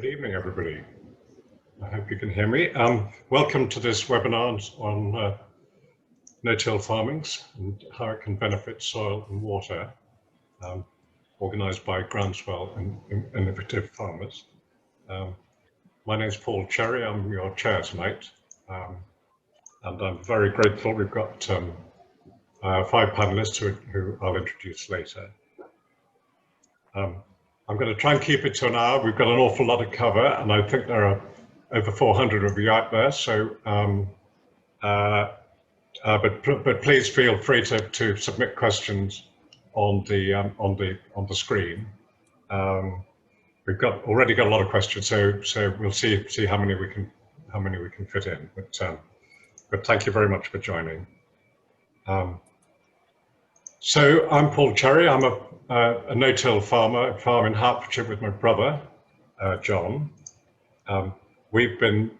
Good evening, everybody. I hope you can hear me. Welcome to this webinar on no-till farmings and how it can benefit soil and water, organised by Groundswell and Innovative Farmers. My name is Paul Cherry. I'm your chair tonight, and I'm very grateful. We've got 5 panellists who I'll introduce later. I'm going to try and keep it to an hour. We've got an awful lot of cover, and I think there are over 400 of you out there. So, but please feel free to submit questions on the screen. We've already got a lot of questions, so we'll see how many we can fit in. But thank you very much for joining. So I'm Paul Cherry. I'm a no-till farmer. I farm in Hertfordshire with my brother, John. We've been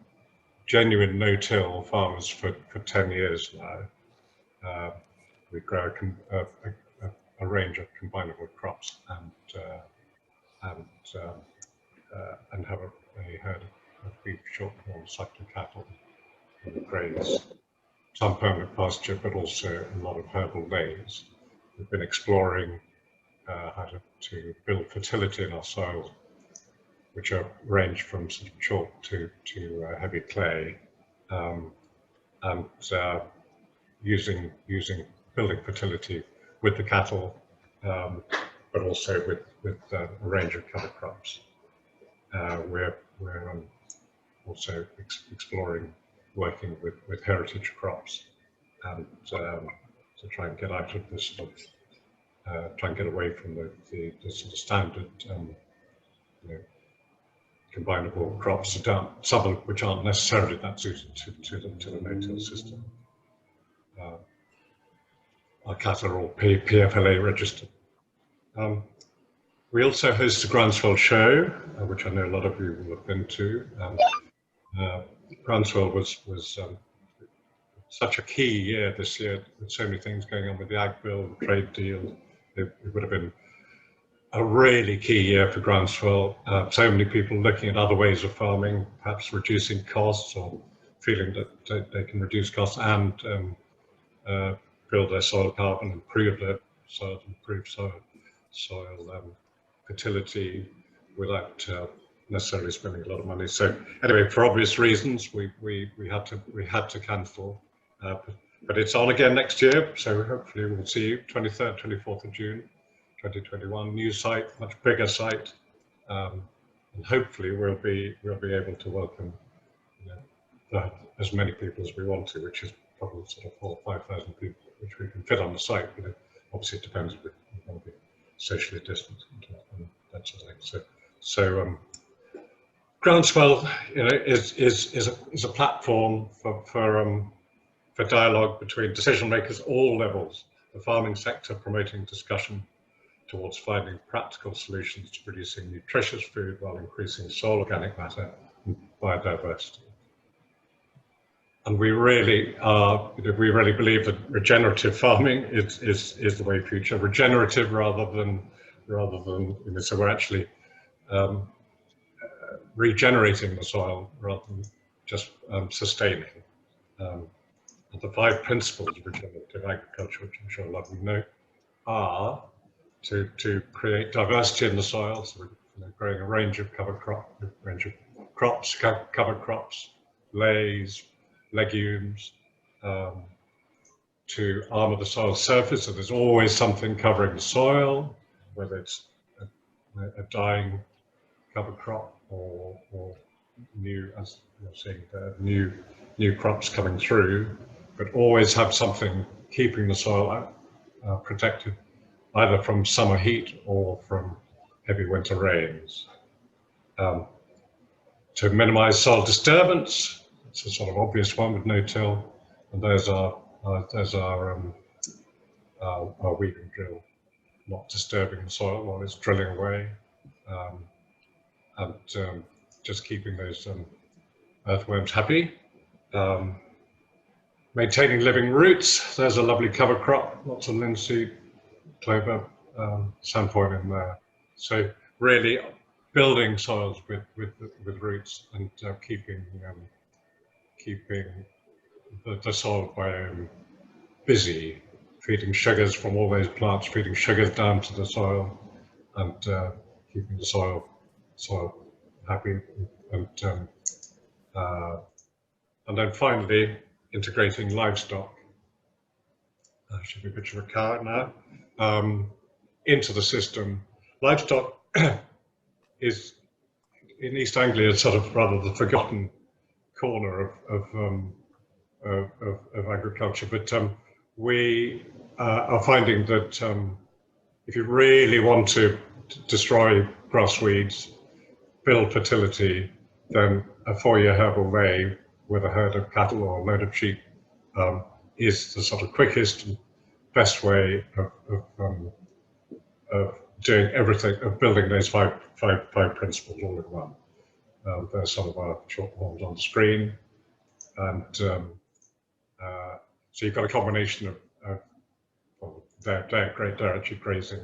genuine no-till farmers for 10 years now. We grow a range of combinable crops and have a herd of beef, short-horn, suckling cattle, and graze, some permanent pasture, but also a lot of herbal lays. We've been exploring how to build fertility in our soils, which range from sort of chalk to heavy clay, and using building fertility with the cattle, but also with a range of cover crops. We're also exploring working with heritage crops and to try and get out of this sort of, try and get away from the sort of standard combinable crops, some of which aren't necessarily that suited to the no-till system. Our cattle are all PFLA registered. We also host a Groundswell show, which I know a lot of you will have been to. Groundswell was such a key year this year, with so many things going on with the Ag Bill, the trade deal. It would have been a really key year for Groundswell. So many people looking at other ways of farming, perhaps reducing costs or feeling that they can reduce costs and build their soil carbon, improve their soil, improve soil fertility without necessarily spending a lot of money. So anyway, for obvious reasons, we had to cancel. But it's on again next year, so hopefully we'll see you 23rd, 24th of June, 2021. New site, much bigger site, and hopefully we'll be able to welcome as many people as we want to, which is probably sort of 4,000 or 5,000 people, which we can fit on the site. But obviously it depends if we want to be socially distant and that sort of thing. So Groundswell, is a platform for dialogue between decision makers at all levels, the farming sector promoting discussion towards finding practical solutions to producing nutritious food while increasing soil organic matter and biodiversity. And we really believe that regenerative farming is the way future. Regenerative rather than so we're actually regenerating the soil rather than just sustaining. The 5 principles of regenerative agriculture, which I'm sure a lot of you know, are to create diversity in the soil. So we're growing a range of cover crops, lays, legumes, to armour the soil surface, so there's always something covering the soil, whether it's a dying cover crop or new, as you're seeing there, new crops coming through, but always have something keeping the soil protected, either from summer heat or from heavy winter rains. To minimise soil disturbance, it's a sort of obvious one with no-till, and there's our weeding drill, not disturbing the soil while it's drilling away, and just keeping those earthworms happy. Maintaining living roots, there's a lovely cover crop, lots of linseed, clover, sandpoint in there. So really building soils with roots and keeping the soil biome busy, feeding sugars from all those plants, feeding sugars down to the soil, and keeping the soil happy. And then finally, integrating livestock. Should be a picture of a cow now, into the system. Livestock is in East Anglia sort of rather the forgotten corner of agriculture, but we are finding that if you really want to destroy grass weeds, build fertility, then a 4-year herbal lay with a herd of cattle or a load of sheep is the sort of quickest and best way of doing everything, of building those five principles all in one. There's some of our short forms on the screen, and so you've got a combination of well, they're actually grazing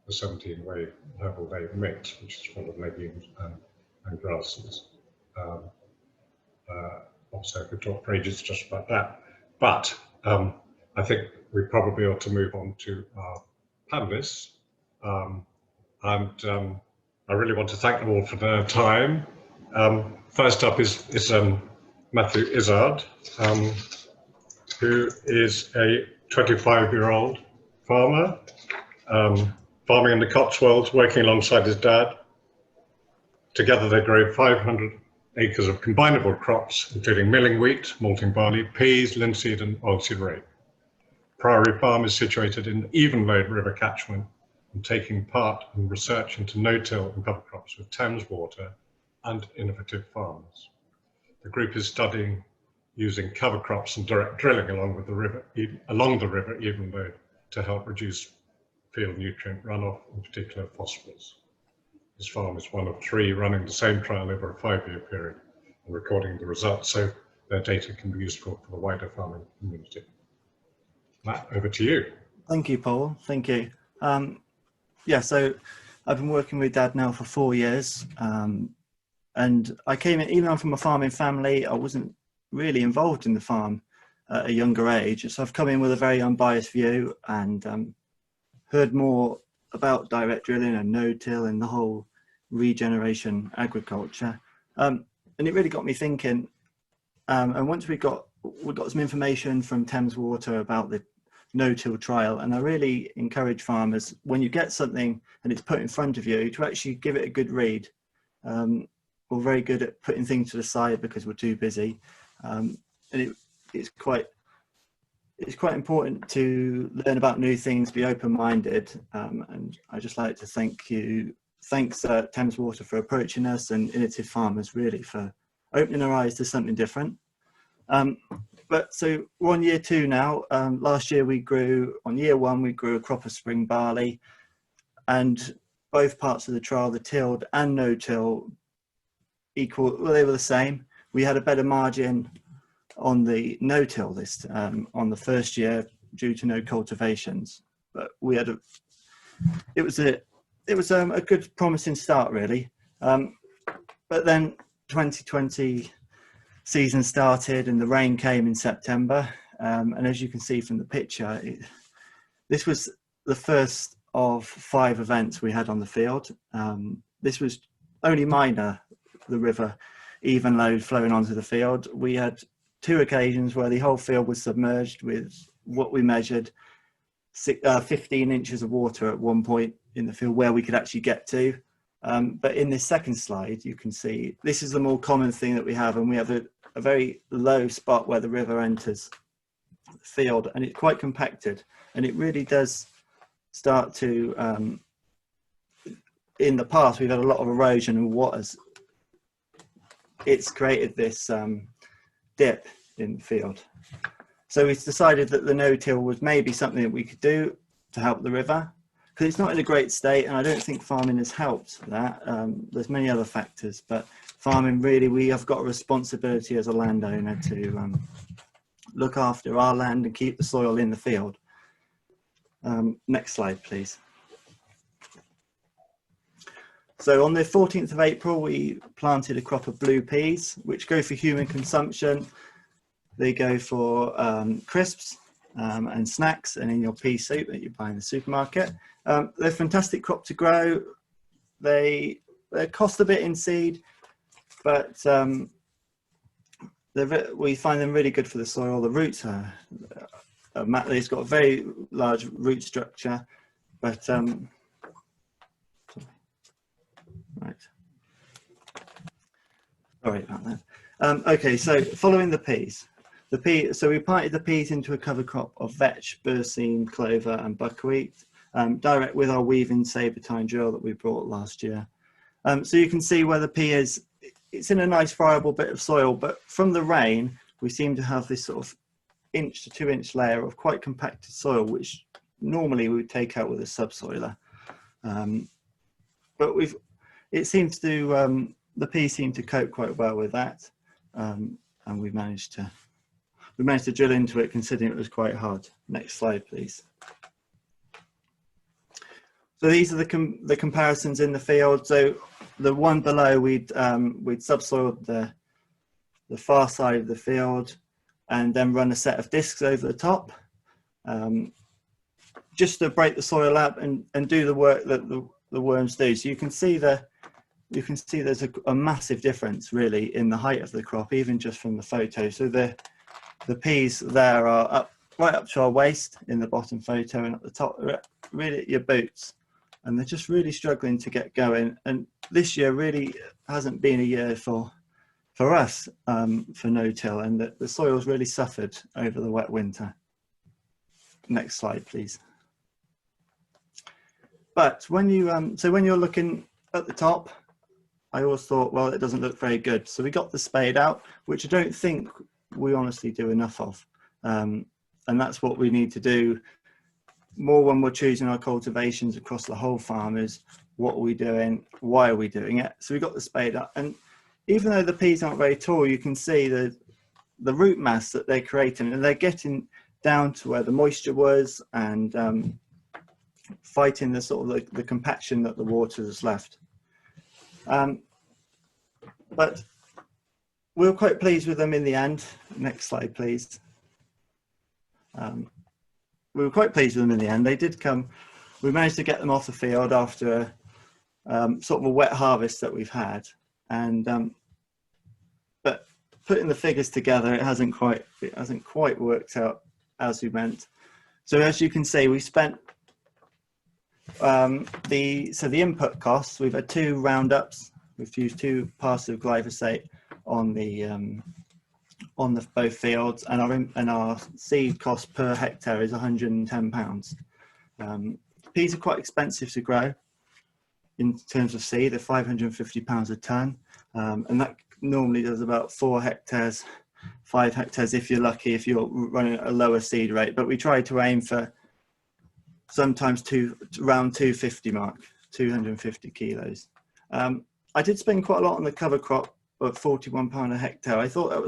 the 17-way herbal lay mix, which is full of legumes and grasses. Also, I could talk for ages just about that, but I think we probably ought to move on to our panelists. I really want to thank them all for their time. First up is Matthew Izod, who is a 25-year-old farmer, farming in the Cotswolds, working alongside his dad. Together they grow 500 acres of combinable crops, including milling wheat, malting barley, peas, linseed and oilseed rape. Priory Farm is situated in the Evenlode River catchment and taking part in research into no-till and cover crops with Thames water and innovative farms. The group is studying using cover crops and direct drilling along the river Evenlode to help reduce field nutrient runoff, in particular phosphorus. This farm is one of 3 running the same trial over a 5-year period and recording the results so their data can be useful for the wider farming community. Matt, over to you. Thank you, Paul. Thank you. Yeah, so I've been working with Dad now for 4 years, and I came in, even though I'm from a farming family, I wasn't really involved in the farm at a younger age. So I've come in with a very unbiased view and heard more about direct drilling and no-till and the whole regeneration agriculture. And it really got me thinking. And once we got some information from Thames Water about the no-till trial, and I really encourage farmers, when you get something and it's put in front of you, to actually give it a good read. We're very good at putting things to the side because we're too busy, and it's quite important to learn about new things, be open-minded, and I just like to thanks Thames Water for approaching us, and Innovative Farmers really for opening our eyes to something different. But so we're on year 2 now. Last year on year 1 we grew a crop of spring barley, and both parts of the trial, the tilled and no-till, they were the same. We had a better margin on the no-till list on the first year due to no cultivations, but we had it was a good promising start really. But then 2020 season started and the rain came in September, and as you can see from the picture, this was the first of 5 events we had on the field. This was only minor, the river Evenlode flowing onto the field. We had 2 occasions where the whole field was submerged with what we measured 15 inches of water at one point in the field where we could actually get to. But in this second slide, you can see this is the more common thing that we have, and we have a very low spot where the river enters the field, and it's quite compacted, and it really does start to, in the past, we've had a lot of erosion and it's created this dip in the field. So we've decided that the no-till was maybe something that we could do to help the river, because it's not in a great state, and I don't think farming has helped that. There's many other factors, but farming really, we have got a responsibility as a landowner to look after our land and keep the soil in the field. Next slide, please. So on the 14th of April, we planted a crop of blue peas, which go for human consumption. They go for crisps and snacks, and in your pea soup that you buy in the supermarket. They're a fantastic crop to grow. They cost a bit in seed, but we find them really good for the soil. The roots are they've got a very large root structure, but right. Sorry about that. Okay, so following the peas. So we planted the peas into a cover crop of vetch, berseem, clover and buckwheat, direct with our weaving sabre tine drill that we brought last year. So you can see where the pea is. It's in a nice friable bit of soil, but from the rain, we seem to have this sort of 1 to 2 inch layer of quite compacted soil, which normally we would take out with a subsoiler. But it seems to, the peas seem to cope quite well with that. And we managed to drill into it, considering it was quite hard. Next slide, please. So these are the comparisons in the field. So the one below, we'd subsoiled the far side of the field and then run a set of discs over the top, just to break the soil up and do the work that the worms do. So you can see there's a massive difference really in the height of the crop, even just from the photo. So the peas there are right up to our waist in the bottom photo, and at the top, really at your boots. And they're just really struggling to get going. And this year really hasn't been a year for us for no-till, and the soil's really suffered over the wet winter. Next slide, please. But when you when you're looking at the top, I always thought, well, it doesn't look very good. So we got the spade out, which I don't think we honestly do enough of. And that's what we need to do more when we're choosing our cultivations across the whole farm, is what are we doing? Why are we doing it? So we got the spade up, and even though the peas aren't very tall, you can see the root mass that they're creating, and they're getting down to where the moisture was, and fighting the sort of the compaction that the water has left. But we were quite pleased with them in the end. Next slide, please. We were quite pleased with them in the end. They did come. We managed to get them off the field after sort of a wet harvest that we've had, and but putting the figures together, it hasn't quite worked out as we meant. So as you can see, we spent the input costs. We've had 2 roundups. We've used 2 parts of glyphosate on both fields, and our seed cost per hectare is £110. Peas are quite expensive to grow in terms of seed. They're £550 a tonne, and that normally does about 4 hectares, 5 hectares if you're lucky, if you're running at a lower seed rate. But we try to aim for sometimes around 250 mark, 250 kilos. I did spend quite a lot on the cover crop of £41 a hectare. I thought that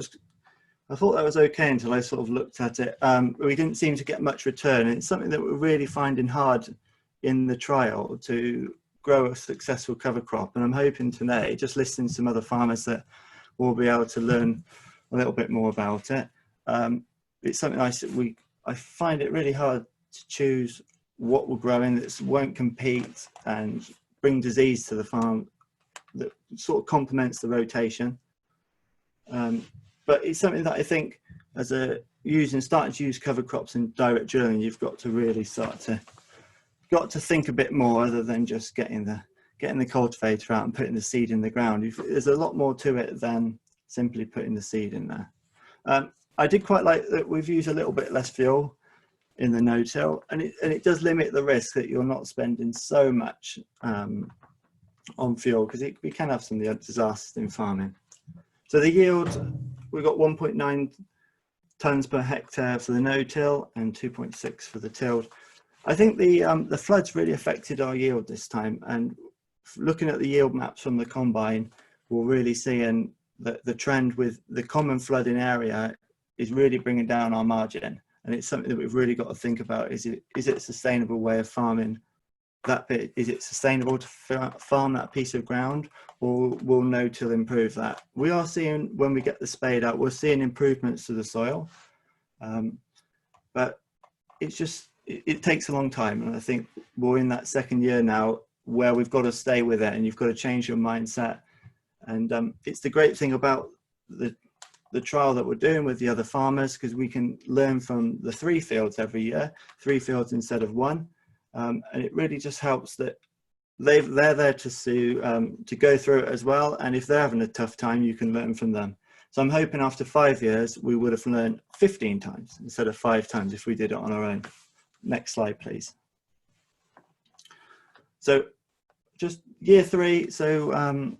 was okay until I sort of looked at it. We didn't seem to get much return. It's something that we're really finding hard in the trial to grow a successful cover crop. And I'm hoping today, just listening to some other farmers, that we'll be able to learn a little bit more about it. It's something I find it really hard to choose what we're growing that won't compete and bring disease to the farm, that sort of complements the rotation. But it's something that I think, as starting to use cover crops and direct drilling, you've got to really got to think a bit more, other than just getting the cultivator out and putting the seed in the ground. There's a lot more to it than simply putting the seed in there. I did quite like that we've used a little bit less fuel in the no-till, and it does limit the risk that you're not spending so much on fuel, because we can have some disasters in farming. So the yield, we've got 1.9 tonnes per hectare for the no-till and 2.6 for the tilled. I think the floods really affected our yield this time, and looking at the yield maps from the combine, we're really seeing that the trend with the common flooding area is really bringing down our margin. And it's something that we've really got to think about. Is it a sustainable way of farming that bit, is it sustainable to farm that piece of ground, or will no-till improve that? We are seeing, when we get the spade out, we're seeing improvements to the soil, but it's just, it takes a long time. And I think we're in that second year now where we've got to stay with it, and you've got to change your mindset. And it's the great thing about the trial that we're doing with the other farmers, because we can learn from the 3 fields every year, 3 fields instead of 1. And it really just helps that they're there to go through it as well. And if they're having a tough time, you can learn from them. So I'm hoping after 5 years, we would have learned 15 times instead of 5 times if we did it on our own. Next slide, please. So just year 3. So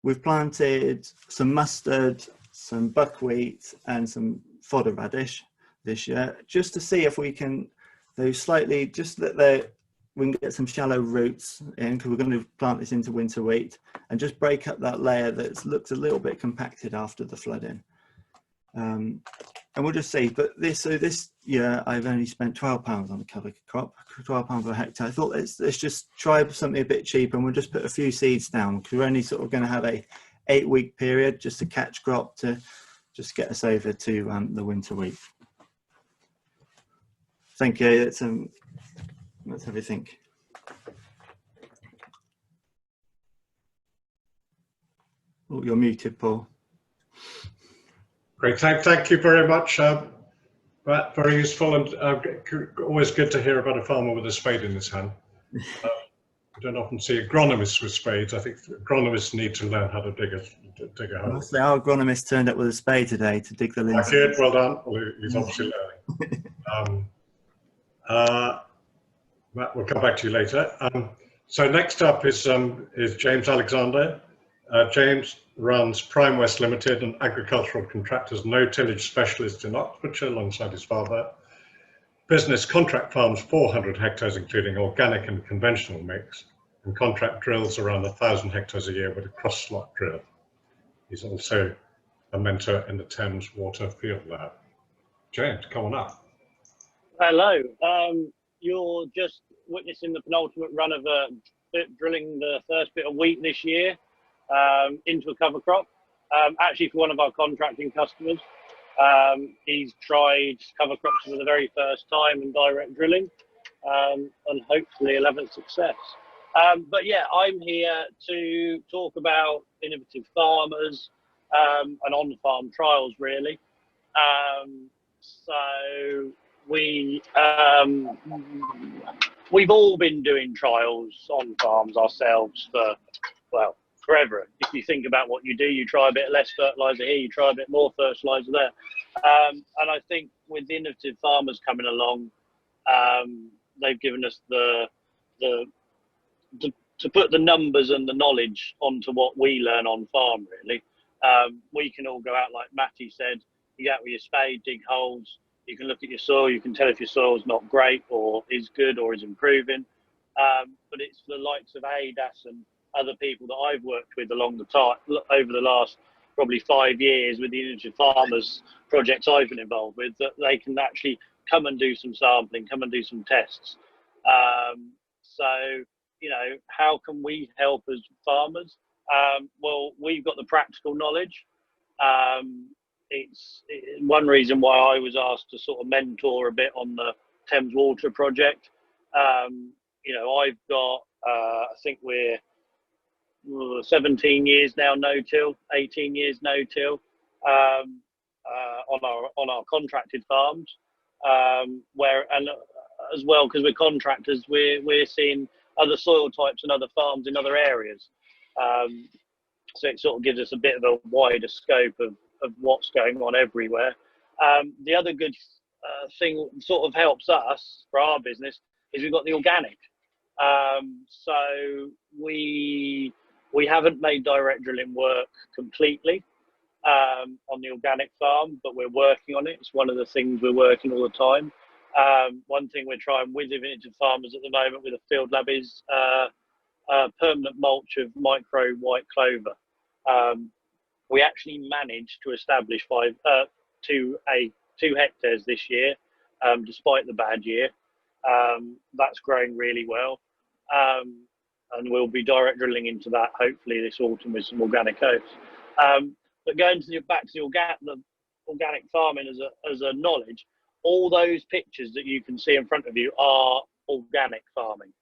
we've planted some mustard, some buckwheat, and some fodder radish this year, just to see if we can, slightly, just that we can get some shallow roots in, because we're going to plant this into winter wheat, and just break up that layer that looks a little bit compacted after the flooding. And we'll just see. But this year, I've only spent £12 on a cover crop, £12 per hectare. I thought let's just try something a bit cheaper, and we'll just put a few seeds down, because we're only sort of going to have a 8-week period just to catch crop to just get us over to the winter wheat. Thank you. That's everything. Oh, you're muted, Paul. Great, thank you very much. Matt, very useful, and always good to hear about a farmer with a spade in his hand. I don't often see agronomists with spades. I think agronomists need to learn how to dig a hole. Honestly, our agronomist turned up with a spade today to dig the links. Good, well done. Well, he's obviously learning. Matt, we'll come back to you later. So next up is James Alexander. James runs Prime West Limited, an agricultural contractors no-tillage specialist in Oxfordshire, alongside his father. Business contract farms 400 hectares, including organic and conventional mix, and contract drills around 1,000 hectares a year with a cross-slot drill. He's also a mentor in the Thames Water Field Lab. James, come on up. Hello. You're just witnessing the penultimate run of drilling the first bit of wheat this year into a cover crop, actually for one of our contracting customers. He's tried cover crops for the very first time and direct drilling, and hopefully he'll have success. But yeah, I'm here to talk about innovative farmers and on-farm trials, really. So we've all been doing trials on farms ourselves for, well, forever. If you think about what you do, you try a bit less fertilizer here, you try a bit more fertilizer there. And I think with innovative farmers coming along, they've given us to put the numbers and the knowledge onto what we learn on farm, really. We can all go out, like Matty said, you go out with your spade, dig holes, you can look at your soil, you can tell if your soil's not great or is good or is improving. But it's the likes of ADAS and other people that I've worked with along the time, over the last probably 5 years with the innovative farmers projects I've been involved with, that they can actually come and do some sampling, come and do some tests. So, you know, how can we help as farmers? Well, we've got the practical knowledge. It's one reason why I was asked to sort of mentor a bit on the Thames Water project. You know, I've got, I think we're 17 years now no-till, 18 years no-till on our contracted farms, where, and as well, because we're contractors, we're seeing other soil types and other farms in other areas. So it sort of gives us a bit of a wider scope of what's going on everywhere. The other good thing sort of helps us for our business is we've got the organic. So we haven't made direct drilling work completely on the organic farm, but we're working on it. It's one of the things we're working all the time. One thing we're trying with innovative farmers at the moment with the field lab is permanent mulch of micro white clover. We actually managed to establish 2 hectares this year, despite the bad year. That's growing really well. and we'll be direct drilling into that hopefully this autumn with some organic oats. But going to back to the organic farming as a knowledge, all those pictures that you can see in front of you are organic farming.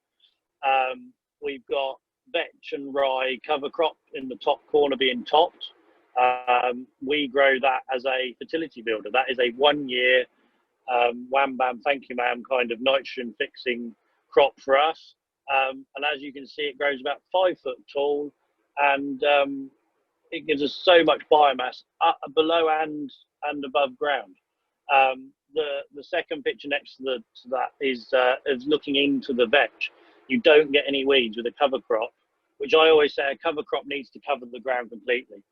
We've got vetch and rye cover crop in the top corner being topped. We grow that as a fertility builder. That is a 1 year wham bam thank you ma'am kind of nitrogen fixing crop for us. And as you can see, it grows about 5 foot tall, and it gives us so much biomass below and above ground. The second picture next to that is looking into the vetch. You don't get any weeds with a cover crop, which I always say a cover crop needs to cover the ground completely.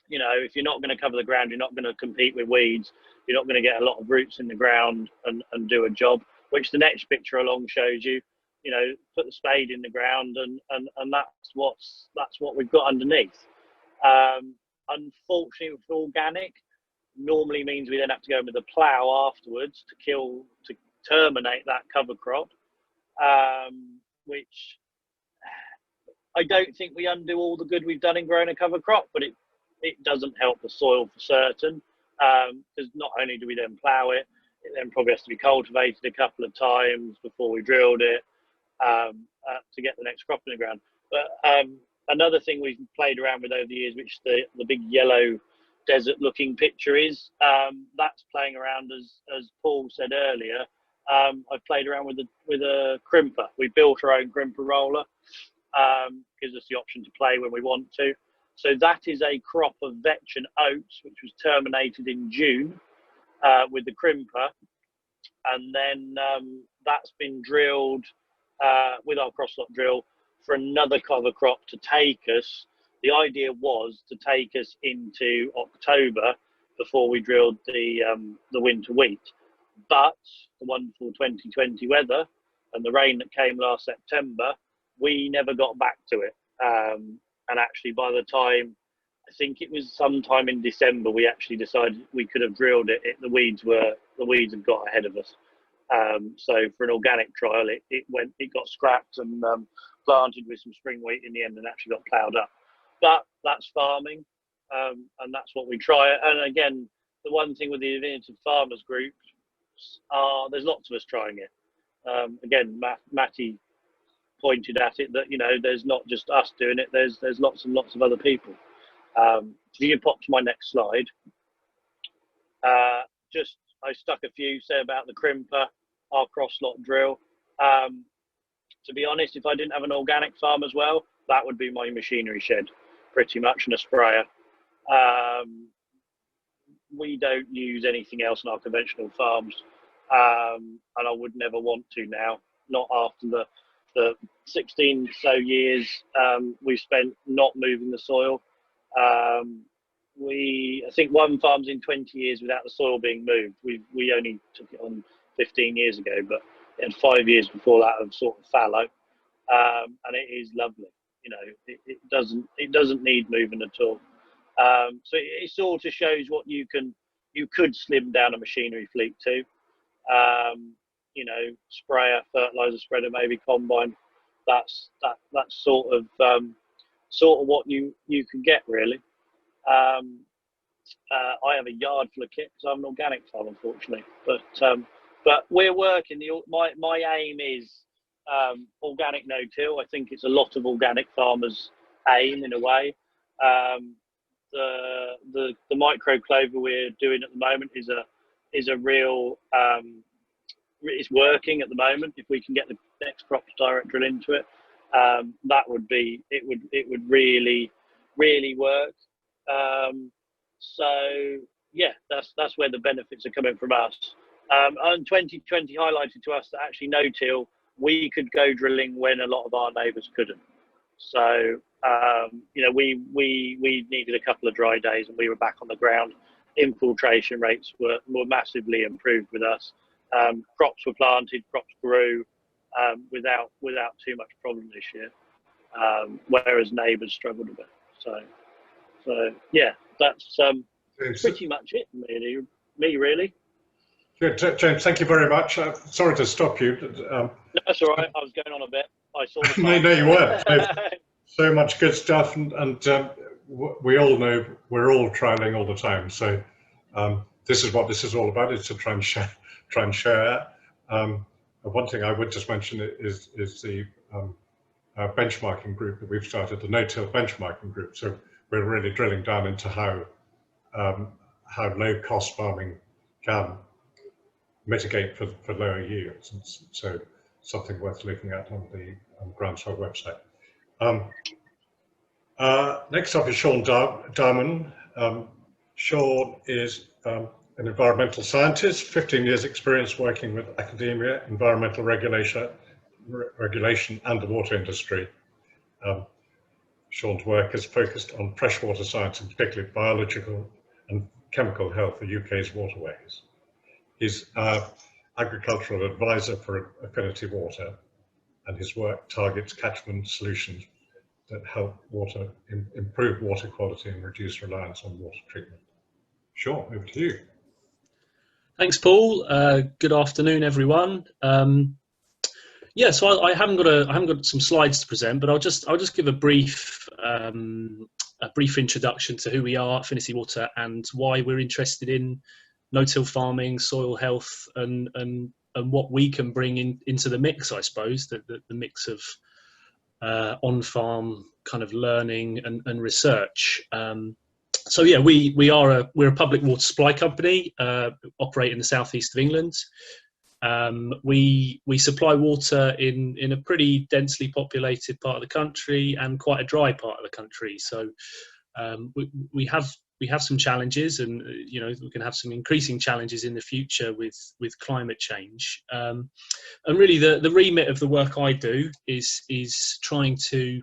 You know, if you're not going to cover the ground, you're not going to compete with weeds. You're not going to get a lot of roots in the ground and do a job, which the next picture along shows you. You know, put the spade in the ground, and that's what we've got underneath. Unfortunately, for organic, normally means we then have to go in with a plough afterwards to terminate that cover crop, which I don't think we undo all the good we've done in growing a cover crop, but it doesn't help the soil for certain, because not only do we then plough it, it then probably has to be cultivated a couple of times before we drilled it to get the next crop in the ground. But another thing we've played around with over the years, which the big yellow desert looking picture is, that's playing around as Paul said earlier. I've played around with a crimper. We built our own crimper roller, gives us the option to play when we want to. So that is a crop of vetch and oats, which was terminated in June with the crimper, and then that's been drilled with our cross-lot drill for another cover crop to take us. The idea was to take us into October before we drilled the winter wheat, but the wonderful 2020 weather and the rain that came last September, we never got back to it. And actually, by the time, I think it was sometime in December, we actually decided we could have drilled it. The weeds had got ahead of us. So for an organic trial, it got scrapped and planted with some spring wheat in the end, and actually got ploughed up. But that's farming, and that's what we try. And again, the one thing with the Affinity Farmers group, there's lots of us trying it. Again, Matty pointed at it that, you know, there's not just us doing it. There's lots and lots of other people. If you can pop to my next slide, I stuck a few, say about the crimper, our cross-lot drill. To be honest, if I didn't have an organic farm as well, that would be my machinery shed, pretty much, and a sprayer. We don't use anything else on our conventional farms, and I would never want to now, not after the 16 so years we've spent not moving the soil. I think one farm's in 20 years without the soil being moved. We only took it on 15 years ago, but it had 5 years before that of sort of fallow, and it is lovely. You know, it doesn't need moving at all. So it sort of shows what you could slim down a machinery fleet to. You know, sprayer, fertilizer spreader, maybe combine. That's sort of what you can get really. I have a yard full of kit because I'm an organic farm, unfortunately. But we're working. My aim is organic no-till. I think it's a lot of organic farmers' aim in a way. The micro clover we're doing at the moment is a real it's working at the moment. If we can get the next crop direct drill into it, that would be it would really work. So yeah, that's where the benefits are coming from us. And 2020 highlighted to us that actually no-till, we could go drilling when a lot of our neighbours couldn't. So you know, we needed a couple of dry days and we were back on the ground. Infiltration rates were massively improved with us. Crops were planted, crops grew without too much problem this year, whereas neighbours struggled a bit. So yeah, that's pretty much it, really. Good, James. Thank you very much. Sorry to stop you. That's all right. I was going on a bit. I saw the No, time. you weren't. So much good stuff, and we all know we're all trialing all the time. So this is what this is all about: is to try and share. One thing I would just mention is the benchmarking group that we've started, the no-till benchmarking group. So we're really drilling down into how low-cost farming can mitigate for lower yields. And so something worth looking at on the Groundswell website. Next up is Sean Darman. Sean is an environmental scientist, 15 years experience working with academia, environmental regulation and the water industry. Sean's work is focused on freshwater science, and particularly biological and chemical health of UK's waterways. He's agricultural advisor for Affinity Water, and his work targets catchment solutions that help improve water quality and reduce reliance on water treatment. Sean, over to you. Thanks, Paul. Good afternoon, everyone. Yeah, so I haven't got some slides to present, but I'll just give a brief introduction to who we are, Affinity Water, and why we're interested in no-till farming, soil health, and what we can bring into the mix. I suppose the mix of on-farm kind of learning and research. So yeah, we're a public water supply company, operate in the southeast of England. We supply water in a pretty densely populated part of the country and quite a dry part of the country. So we have some challenges, and we can have some increasing challenges in the future with climate change. And really, the remit of the work I do is trying to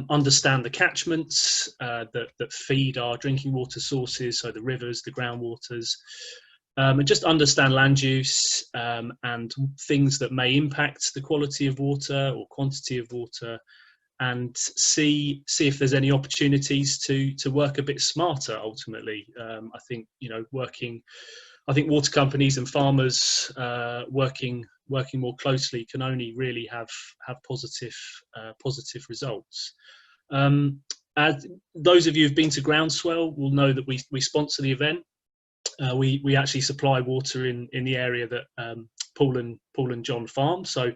understand the catchments that feed our drinking water sources, so the rivers, the groundwaters, and just understand land use and things that may impact the quality of water or quantity of water, and see if there's any opportunities to work a bit smarter. Ultimately, I think water companies and farmers working more closely can only really have positive results. As those of you who've been to Groundswell will know that we sponsor the event. We actually supply water in the area that Paul and John farm. So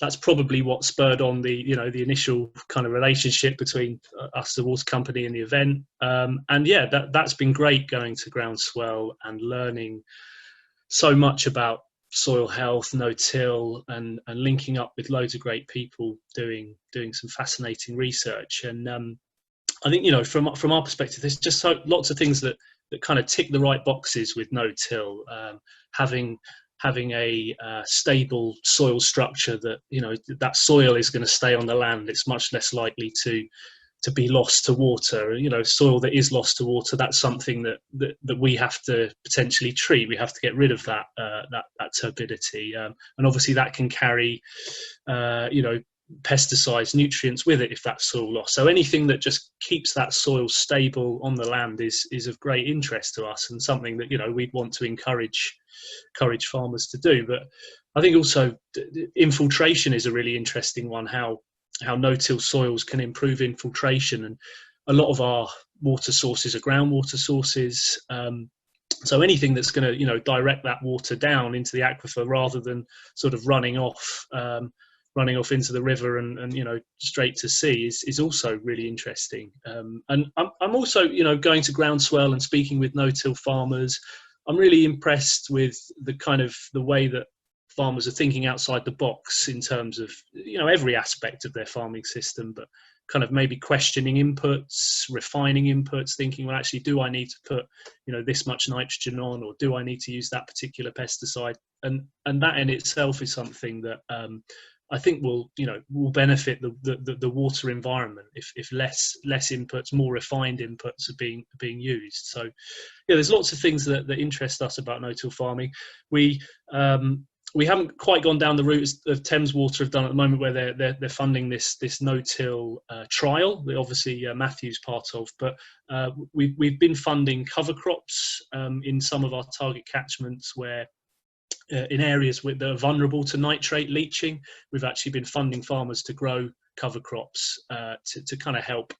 that's probably what spurred on the initial kind of relationship between us, the water company, and the event. And yeah, that's been great, going to Groundswell and learning so much about soil health, no-till, and linking up with loads of great people doing some fascinating research. And I think from our perspective, there's just lots of things that kind of tick the right boxes with no-till. Having a stable soil structure that that soil is going to stay on the land. It's much less likely to be lost to water. Soil that is lost to water, that's something that we have to potentially treat. We have to get rid of that turbidity, and obviously that can carry pesticides, nutrients with it if that's soil loss. So anything that just keeps that soil stable on the land is of great interest to us, and something that we'd want to encourage farmers to do. But I think also infiltration is a really interesting one. How no-till soils can improve infiltration, and a lot of our water sources are groundwater sources. So anything that's going to direct that water down into the aquifer rather than sort of running off into the river and straight to sea is also really interesting. And I'm also going to Groundswell and speaking with no-till farmers. I'm really impressed with the way that farmers are thinking outside the box in terms of every aspect of their farming system, but kind of maybe questioning inputs, refining inputs, thinking, well, actually, do I need to put this much nitrogen on, or do I need to use that particular pesticide? And that in itself is something that I think will benefit the water environment if less inputs, more refined inputs are being used. So yeah, there's lots of things that interest us about no-till farming. we haven't quite gone down the route of Thames Water have done at the moment, where they're funding this no-till trial that obviously Matthew's part of. But we've been funding cover crops in some of our target catchments where in areas that are vulnerable to nitrate leaching. We've actually been funding farmers to grow cover crops to kind of help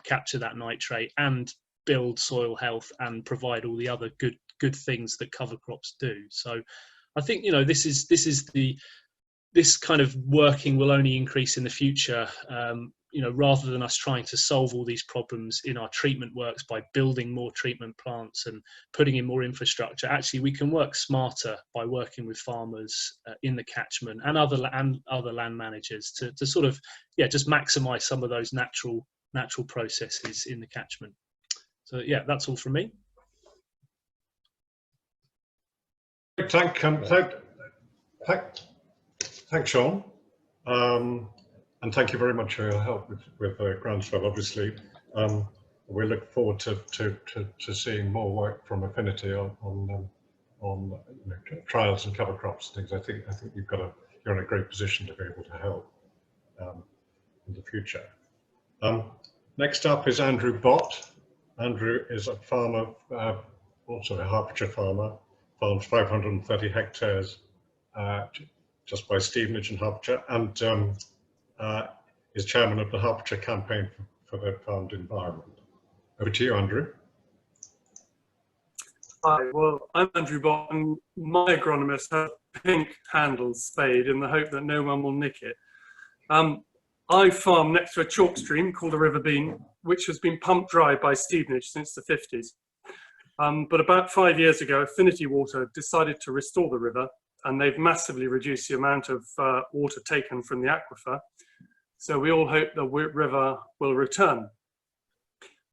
capture that nitrate and build soil health and provide all the other good things that cover crops do. So I think, you know, this kind of working will only increase in the future. You know, rather than us trying to solve all these problems in our treatment works by building more treatment plants and putting in more infrastructure, actually we can work smarter by working with farmers in the catchment and other land managers to sort of, yeah, just maximise some of those natural processes in the catchment. So yeah, that's all from me. Thanks, Sean. And thank you very much for your help with Groundswell. Obviously, we look forward to seeing more work from Affinity on you know, trials and cover crops and things. I think you're in a great position to be able to help in the future. Next up is Andrew Bott. Andrew is a farmer, also a Hertfordshire farmer, farms 530 hectares just by Stevenage in Hertfordshire, and is chairman of the Hertfordshire campaign for the farmed environment. Over to you, Andrew. Hi, well, I'm Andrew Bott, and my agronomist has a pink handled spade in the hope that no one will nick it. I farm next to a chalk stream called the River Bean, which has been pumped dry by Stevenage since the 50s. But about 5 years ago, Affinity Water decided to restore the river, and they've massively reduced the amount of water taken from the aquifer. So we all hope the river will return.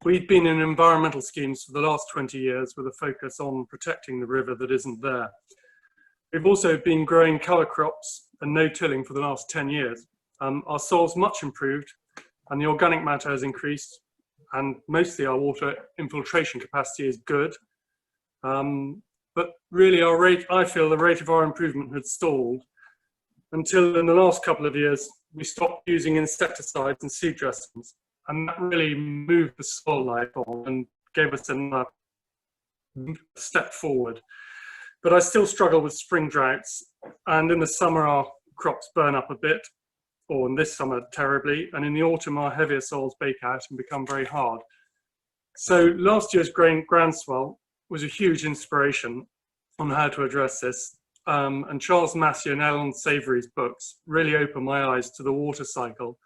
We've been in environmental schemes for the last 20 years with a focus on protecting the river that isn't there. We've also been growing cover crops and no-tilling for the last 10 years. Our soil's much improved and the organic matter has increased, and mostly our water infiltration capacity is good. But really I feel the rate of our improvement had stalled until in the last couple of years, we stopped using insecticides and seed dressings. And that really moved the soil life on and gave us another step forward. But I still struggle with spring droughts. And in the summer, our crops burn up a bit, or in this summer, terribly. And in the autumn, our heavier soils bake out and become very hard. So last year's Groundswell was a huge inspiration on how to address this. And Charles Massey and Ellen Savory's books really opened my eyes to the water cycle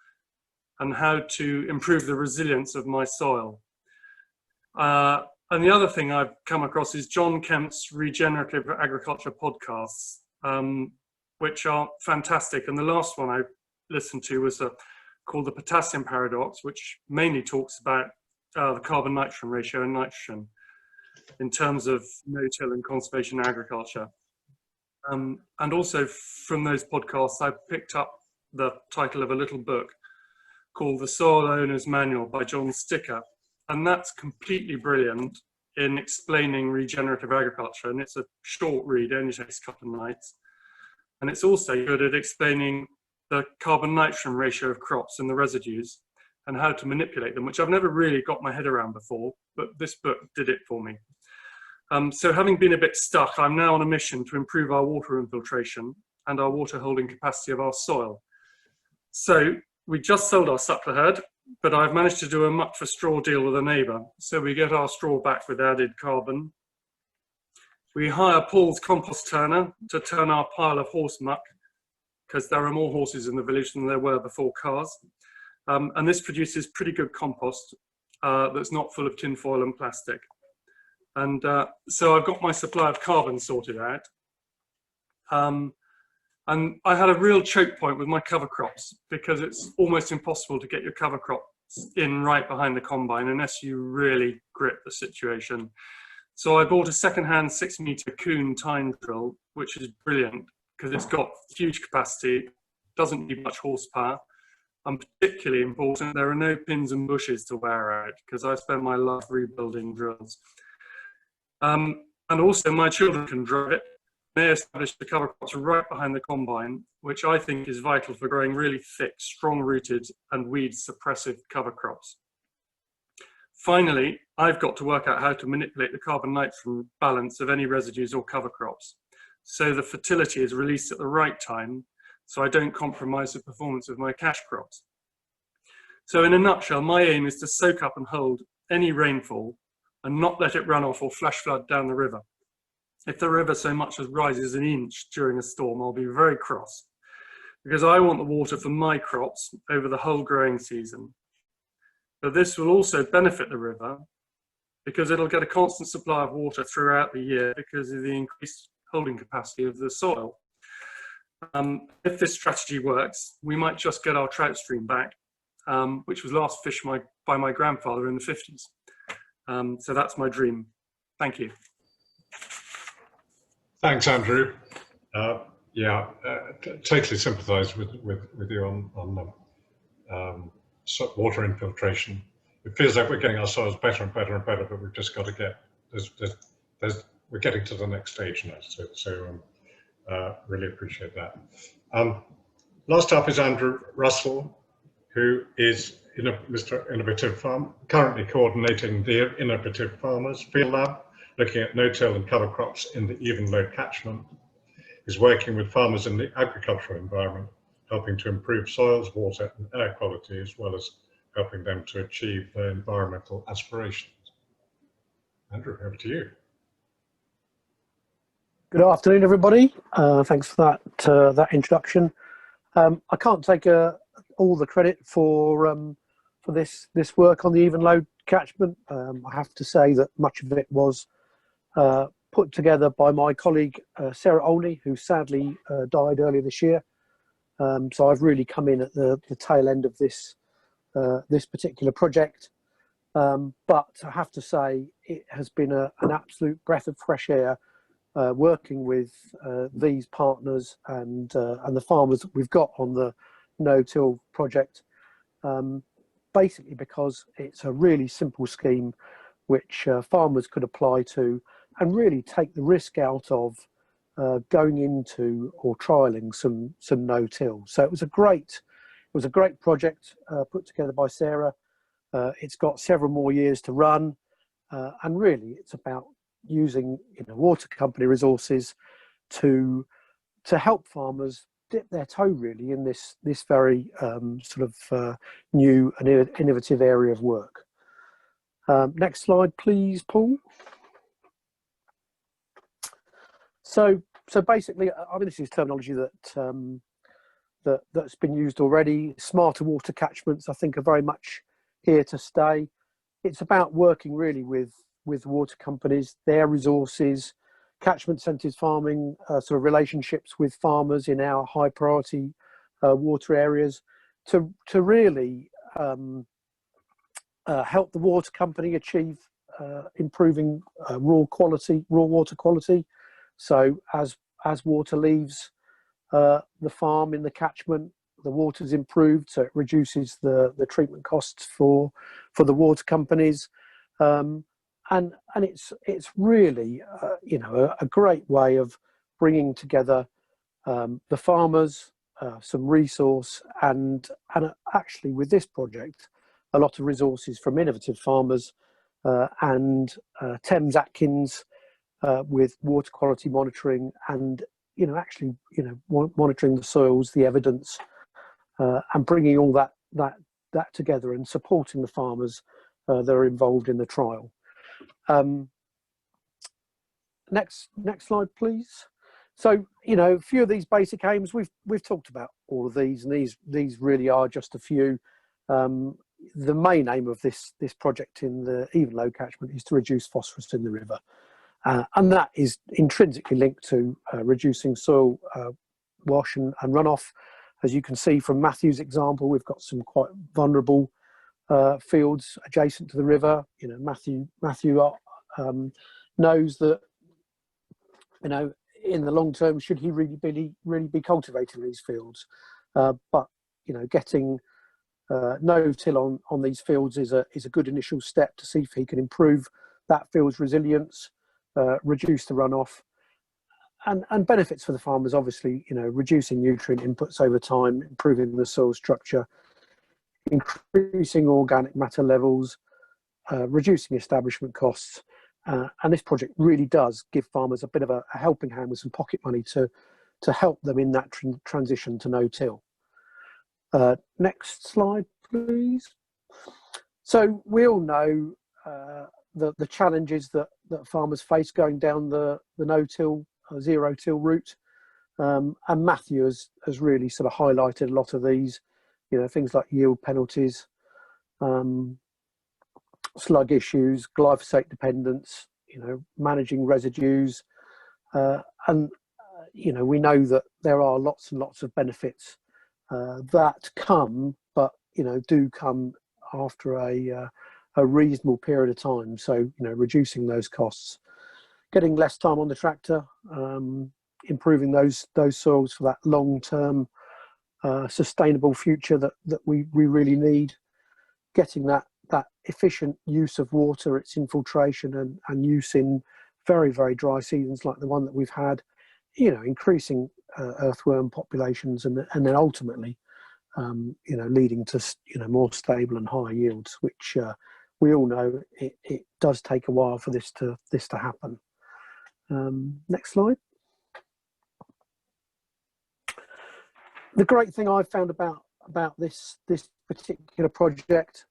and how to improve the resilience of my soil. And the other thing I've come across is John Kemp's regenerative agriculture podcasts, which are fantastic. And the last one I listened to was called The Potassium Paradox, which mainly talks about the carbon-nitrogen ratio and nitrogen in terms of no-till and conservation agriculture. And also from those podcasts, I picked up the title of a little book called The Soil Owner's Manual by John Sticker. And that's completely brilliant in explaining regenerative agriculture. And it's a short read, it only takes a couple of nights. And it's also good at explaining the carbon-nitrogen ratio of crops and the residues and how to manipulate them, which I've never really got my head around before, but this book did it for me. So having been a bit stuck, I'm now on a mission to improve our water infiltration and our water holding capacity of our soil. So we just sold our suckler herd, but I've managed to do a muck for straw deal with a neighbour. So we get our straw back with added carbon. We hire Paul's compost turner to turn our pile of horse muck, because there are more horses in the village than there were before cars. And this produces pretty good compost that's not full of tinfoil and plastic. And so I've got my supply of carbon sorted out. And I had a real choke point with my cover crops because it's almost impossible to get your cover crops in right behind the combine unless you really grip the situation. So I bought a second-hand 6-meter Kuhn tine drill, which is brilliant because it's got huge capacity, doesn't need much horsepower, and particularly important, there are no pins and bushes to wear out because I spend my life rebuilding drills. And also my children can drive it. may establish the cover crops right behind the combine, which I think is vital for growing really thick, strong-rooted and weed-suppressive cover crops. Finally, I've got to work out how to manipulate the carbon-nitrogen balance of any residues or cover crops, so the fertility is released at the right time, so I don't compromise the performance of my cash crops. So in a nutshell, my aim is to soak up and hold any rainfall and not let it run off or flash flood down the river. If the river so much as rises an inch during a storm, I'll be very cross, because I want the water for my crops over the whole growing season. But this will also benefit the river because it'll get a constant supply of water throughout the year because of the increased holding capacity of the soil. If this strategy works, we might just get our trout stream back, which was last fished by my grandfather in the 50s. So that's my dream. Thank you. Thanks, Andrew. Totally sympathise with you on water infiltration. It feels like we're getting our soils better and better and better, but we've just got to get, we're getting to the next stage now. So really appreciate that. Last up is Andrew Russell, who is Mr. Innovative Farm, currently coordinating the Innovative Farmers Field Lab, looking at no-till and cover crops in the even load catchment. He's working with farmers in the agricultural environment, helping to improve soils, water and air quality, as well as helping them to achieve their environmental aspirations. Andrew, over to you. Good afternoon, everybody. Thanks for that introduction. I can't take all the credit for this work on the even load catchment. I have to say that much of it was put together by my colleague Sarah Olney, who sadly died earlier this year. So I've really come in at the tail end of this particular project. But I have to say it has been an absolute breath of fresh air working with these partners and the farmers that we've got on the no-till project. Basically because it's a really simple scheme which farmers could apply to and really take the risk out of going into or trialing some no-till. So it was a great project put together by Sarah. It's got several more years to run, and really it's about using water company resources to help farmers dip their toe really in this very new and innovative area of work. Next slide, please, Paul. So basically, I mean, this is terminology that's been used already. Smarter water catchments, I think, are very much here to stay. It's about working really with water companies, their resources, catchment centres farming, sort of relationships with farmers in our high priority water areas to really help the water company achieve improving raw water quality. So as water leaves the farm in the catchment, the water's improved, so it reduces the treatment costs for the water companies, and it's really a great way of bringing together the farmers, some resource, and actually with this project a lot of resources from Innovative Farmers and Thames Atkins with water quality monitoring and monitoring the soils, the evidence, and bringing all that together and supporting the farmers that are involved in the trial. Next slide, please. So a few of these basic aims we've talked about all of these, and these really are just a few. The main aim of this project in the even load catchment is to reduce phosphorus in the river. And that is intrinsically linked to reducing soil wash and runoff. As you can see from Matthew's example, we've got some quite vulnerable fields adjacent to the river. Matthew knows that in the long term, should he really be cultivating these fields? But getting no-till on these fields is a good initial step to see if he can improve that field's resilience, reduce the runoff, and benefits for the farmers, obviously, reducing nutrient inputs over time, improving the soil structure, increasing organic matter levels, reducing establishment costs. And this project really does give farmers a bit of a helping hand with some pocket money to help them in that transition to no-till. Next slide, please. So we all know the challenges that farmers face going down the no-till, zero-till route. And Matthew has really sort of highlighted a lot of these, things like yield penalties, slug issues, glyphosate dependence, managing residues. And we know that there are lots and lots of benefits that come, but, do come after a reasonable period of time. So, reducing those costs, getting less time on the tractor, improving those soils for that long-term sustainable future that we really need, getting that efficient use of water, its infiltration and use in very, very dry seasons like the one that we've had, increasing earthworm populations and then ultimately, leading to, more stable and higher yields, which we all know it does take a while for this to happen. Next slide. The great thing I've found about this particular project,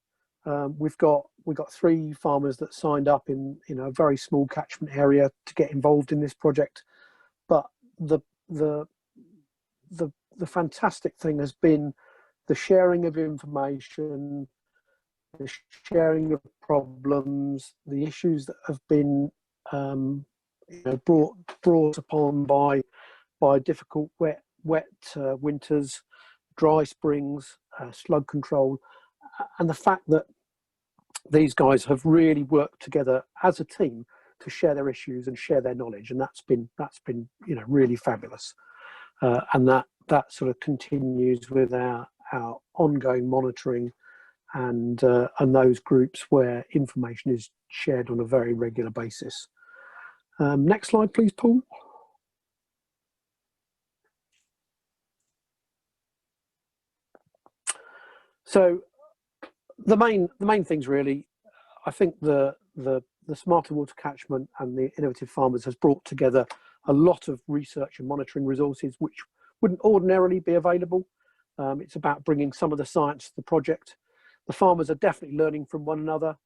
we've got 3 farmers that signed up in a very small catchment area to get involved in this project, but the fantastic thing has been the sharing of information, the sharing of problems, the issues that have been brought upon by difficult wet winters, dry springs, slug control, and the fact that these guys have really worked together as a team to share their issues and share their knowledge, and that's been really fabulous, and that sort of continues with our ongoing monitoring and those groups where information is shared on a very regular basis. Next slide, please, Paul. So the main things really, I think the Smarter Water Catchment and the Innovative Farmers has brought together a lot of research and monitoring resources which wouldn't ordinarily be available. It's about bringing some of the science to the project. The farmers are definitely learning from one another.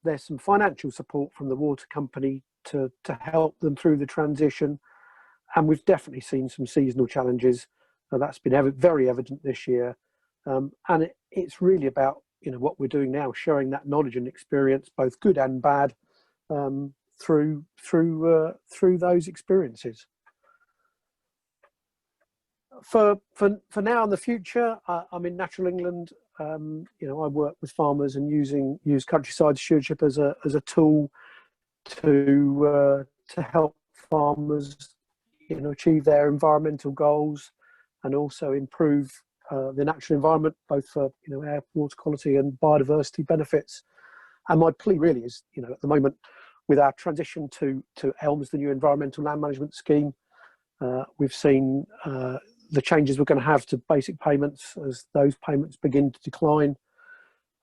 There's some financial support from the water company to help them through the transition. And we've definitely seen some seasonal challenges. That's been very evident this year. And it's really about what we're doing now, sharing that knowledge and experience, both good and bad, through those experiences. For now and the future, I'm in Natural England. I work with farmers and use countryside stewardship as a tool to help farmers achieve their environmental goals and also improve the natural environment, both for air, water quality and biodiversity benefits. And my plea really is, at the moment, with our transition to ELMS, the new environmental land management scheme, we've seen the changes we're going to have to basic payments as those payments begin to decline.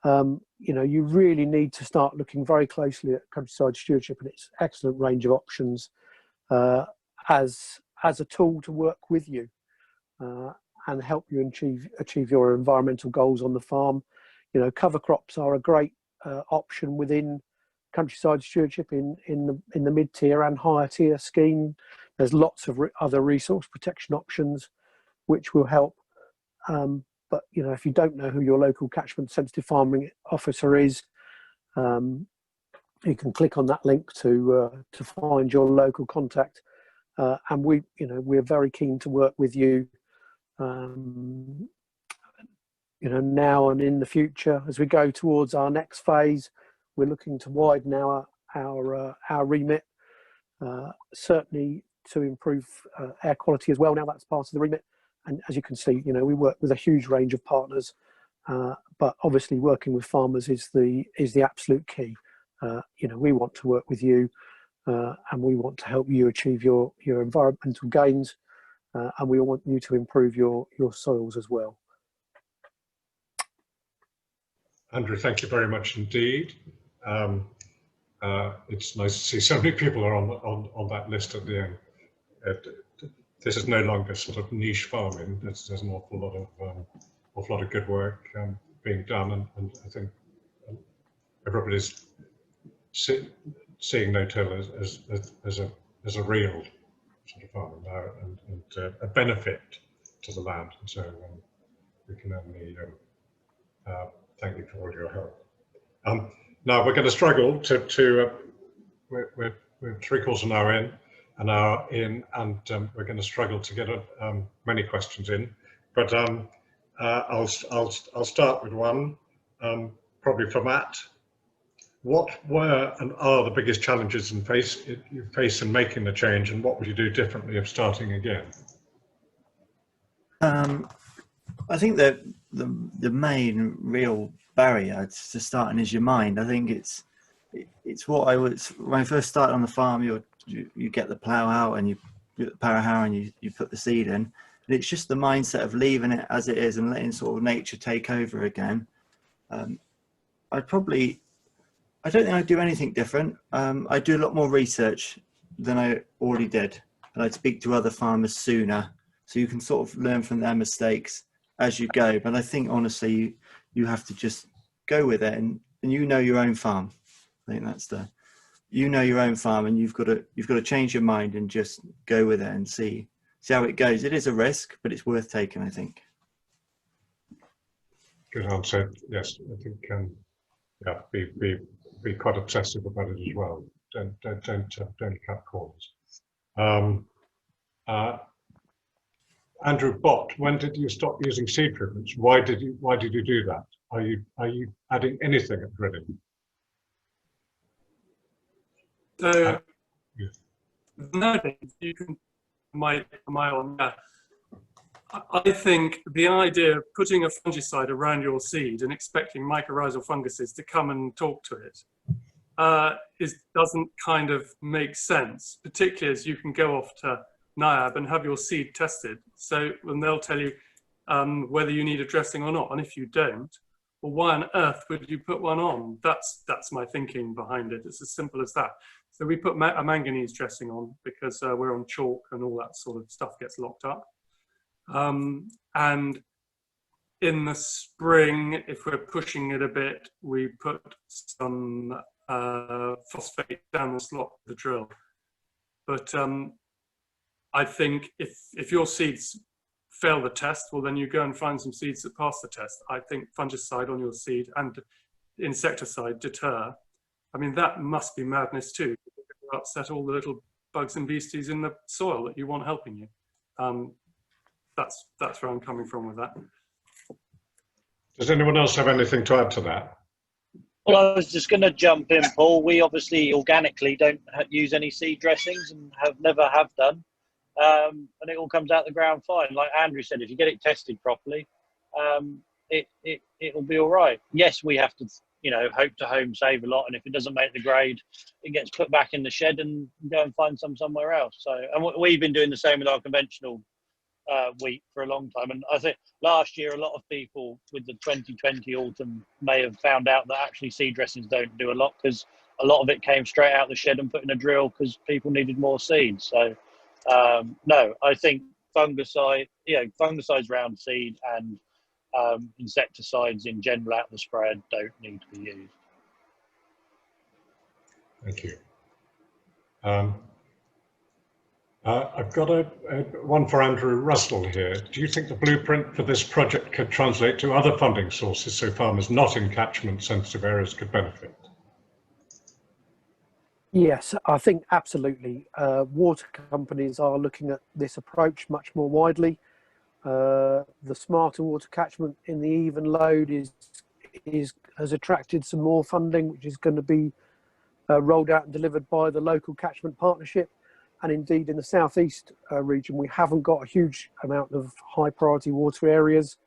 You really need to start looking very closely at countryside stewardship and its excellent range of options as a tool to work with you and help you achieve your environmental goals on the farm. Cover crops are a great option within countryside stewardship in the mid-tier and higher tier scheme. There's lots of other resource protection options which will help. But if you don't know who your local catchment sensitive farming officer is, you can click on that link to find your local contact. And we're very keen to work with you, now and in the future. As we go towards our next phase, we're looking to widen our remit, certainly to improve air quality as well. Now that's part of the remit. And as you can see, we work with a huge range of partners, but obviously working with farmers is the absolute key. We want to work with you and we want to help you achieve your environmental gains, and we want you to improve your soils as well. Andrew, thank you very much indeed. It's nice to see so many people are on that list at the end. This is no longer sort of niche farming. There's an awful lot of good work being done, and I think everybody's seeing no-till as a real sort of farming now, and a benefit to the land. And so we can only thank you for all your help. Now we're going to struggle to we're 3/4 an hour in, and we're going to struggle to get many questions in. But I'll start with one, probably for Matt. What were and are the biggest challenges you face in making the change, and what would you do differently if starting again? I think that the main real barrier to starting is your mind. I think it's what I was when I first started on the farm. You get the plough out and you get the power harrow and you put the seed in. And it's just the mindset of leaving it as it is and letting sort of nature take over again. I don't think I'd do anything different. I'd do a lot more research than I already did, and I'd speak to other farmers sooner, so you can sort of learn from their mistakes as you go. But I think honestly, you have to just go with it, and you know your own farm. I think that's you know your own farm, and you've got to change your mind and just go with it and see how it goes. It is a risk, but it's worth taking, I think. Good answer. Yes, I think yeah, be quite obsessive about it as well. Don't cut corners. Andrew Bott, when did you stop using seed treatments? Why did you do that? Are you adding anything at drilling? So nowadays you can my on that. I think the idea of putting a fungicide around your seed and expecting mycorrhizal funguses to come and talk to it doesn't kind of make sense, particularly as you can go off to NIAB and have your seed tested. So when they'll tell you whether you need a dressing or not, and if you don't, well, why on earth would you put one on? That's my thinking behind it. It's as simple as that. So we put a manganese dressing on because we're on chalk and all that sort of stuff gets locked up. And in the spring, if we're pushing it a bit, we put some phosphate down the slot of the drill. But I think if your seeds fail the test, well, then you go and find some seeds that pass the test. I think fungicide on your seed and insecticide deter. I mean, that must be madness too. It'll upset all the little bugs and beasties in the soil that you want helping you. That's where I'm coming from with that. Does anyone else have anything to add to that? Well, I was just going to jump in, Paul. We obviously organically don't use any seed dressings and never have done. And it all comes out the ground fine. Like Andrew said, if you get it tested properly, it'll be all right. Yes, we have to, hope to home save a lot. And if it doesn't make the grade, it gets put back in the shed and go and find somewhere else. So, and we've been doing the same with our conventional wheat for a long time. And I think last year, a lot of people with the 2020 autumn may have found out that actually seed dressings don't do a lot because a lot of it came straight out the shed and put in a drill because people needed more seeds. So no, I think fungicides round seed and insecticides in general out the spread don't need to be used. Thank you. I've got one for Andrew Russell here. Do you think the blueprint for this project could translate to other funding sources so farmers not in catchment sensitive areas could benefit? Yes, I think absolutely. Water companies are looking at this approach much more widely. The smarter water catchment in the even load has attracted some more funding, which is going to be rolled out and delivered by the local catchment partnership. And indeed, in the southeast region, we haven't got a huge amount of high priority water areas,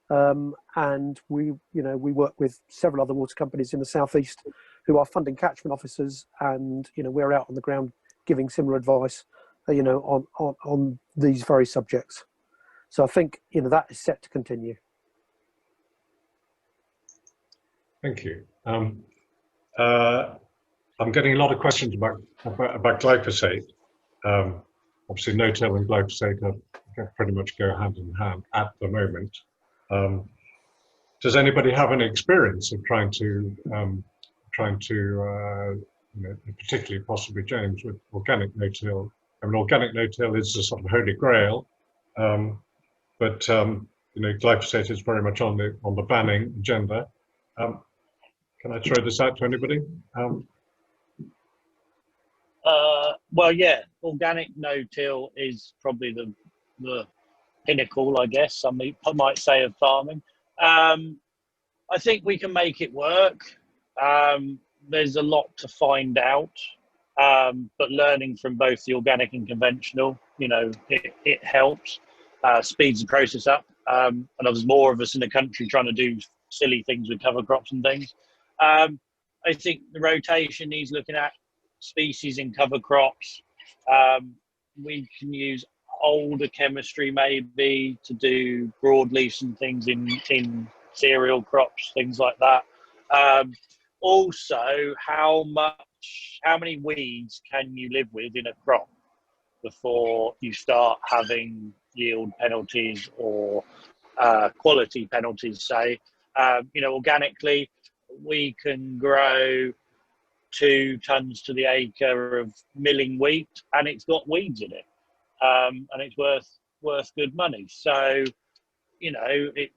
and we work with several other water companies in the southeast who are funding catchment officers, and we're out on the ground giving similar advice, on these very subjects. So I think that is set to continue. Thank you. I'm getting a lot of questions about glyphosate. Obviously, no-till and glyphosate pretty much go hand in hand at the moment. Does anybody have any experience of trying to particularly possibly James, with organic no-till? I mean, organic no-till is the sort of holy grail, but glyphosate is very much on the banning agenda. Can I throw this out to anybody? Well, yeah, organic no-till is probably the pinnacle, I guess, some people might say, of farming. I think we can make it work. There's a lot to find out, but learning from both the organic and conventional, it helps, speeds the process up. And there's more of us in the country trying to do silly things with cover crops and things. I think the rotation needs looking at, species in cover crops. We can use older chemistry maybe to do broadleafs and things in cereal crops, things like that. Also, how many weeds can you live with in a crop before you start having yield penalties or quality penalties, say? Organically, we can grow 2 tons to the acre of milling wheat, and it's got weeds in it, and it's worth good money. So, it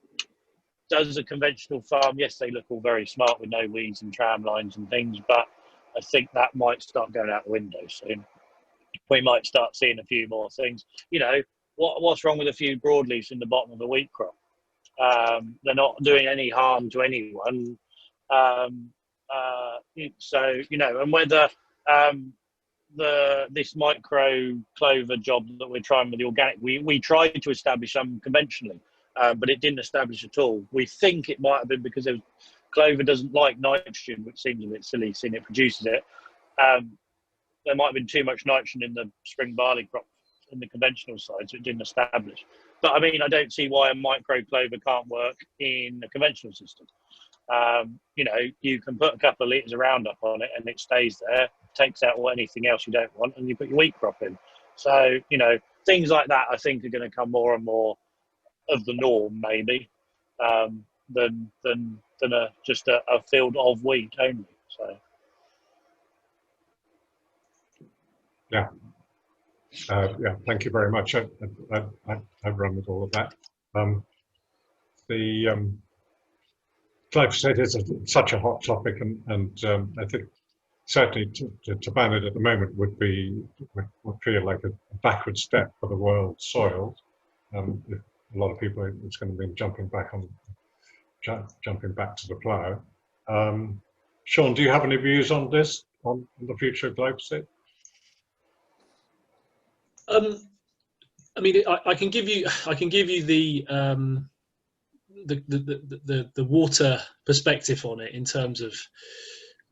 does a conventional farm. Yes, they look all very smart with no weeds and tram lines and things, but I think that might start going out the window soon. We might start seeing a few more things. What's wrong with a few broadleafs in the bottom of a wheat crop? They're not doing any harm to anyone. And whether this micro clover job that we're trying with the organic, we tried to establish some conventionally, but it didn't establish at all. We think it might have been because clover doesn't like nitrogen, which seems a bit silly seeing it produces it. There might have been too much nitrogen in the spring barley crop in the conventional side, so it didn't establish. But I mean, I don't see why a micro clover can't work in a conventional system. You can put a couple of litres of Roundup on it and it stays there, takes out anything else you don't want, and you put your wheat crop in. So, things like that I think are going to come more and more of the norm, maybe, than just a field of wheat only. So, yeah. Thank you very much. I've run with all of that. Glyphosate is such a hot topic, and I think certainly to ban it at the moment would feel like a backward step for the world's soils. If a lot of people, it's going to be jumping back to the plough. Sean, do you have any views on this, on the future of glyphosate? I mean, I can give you the water perspective on it in terms of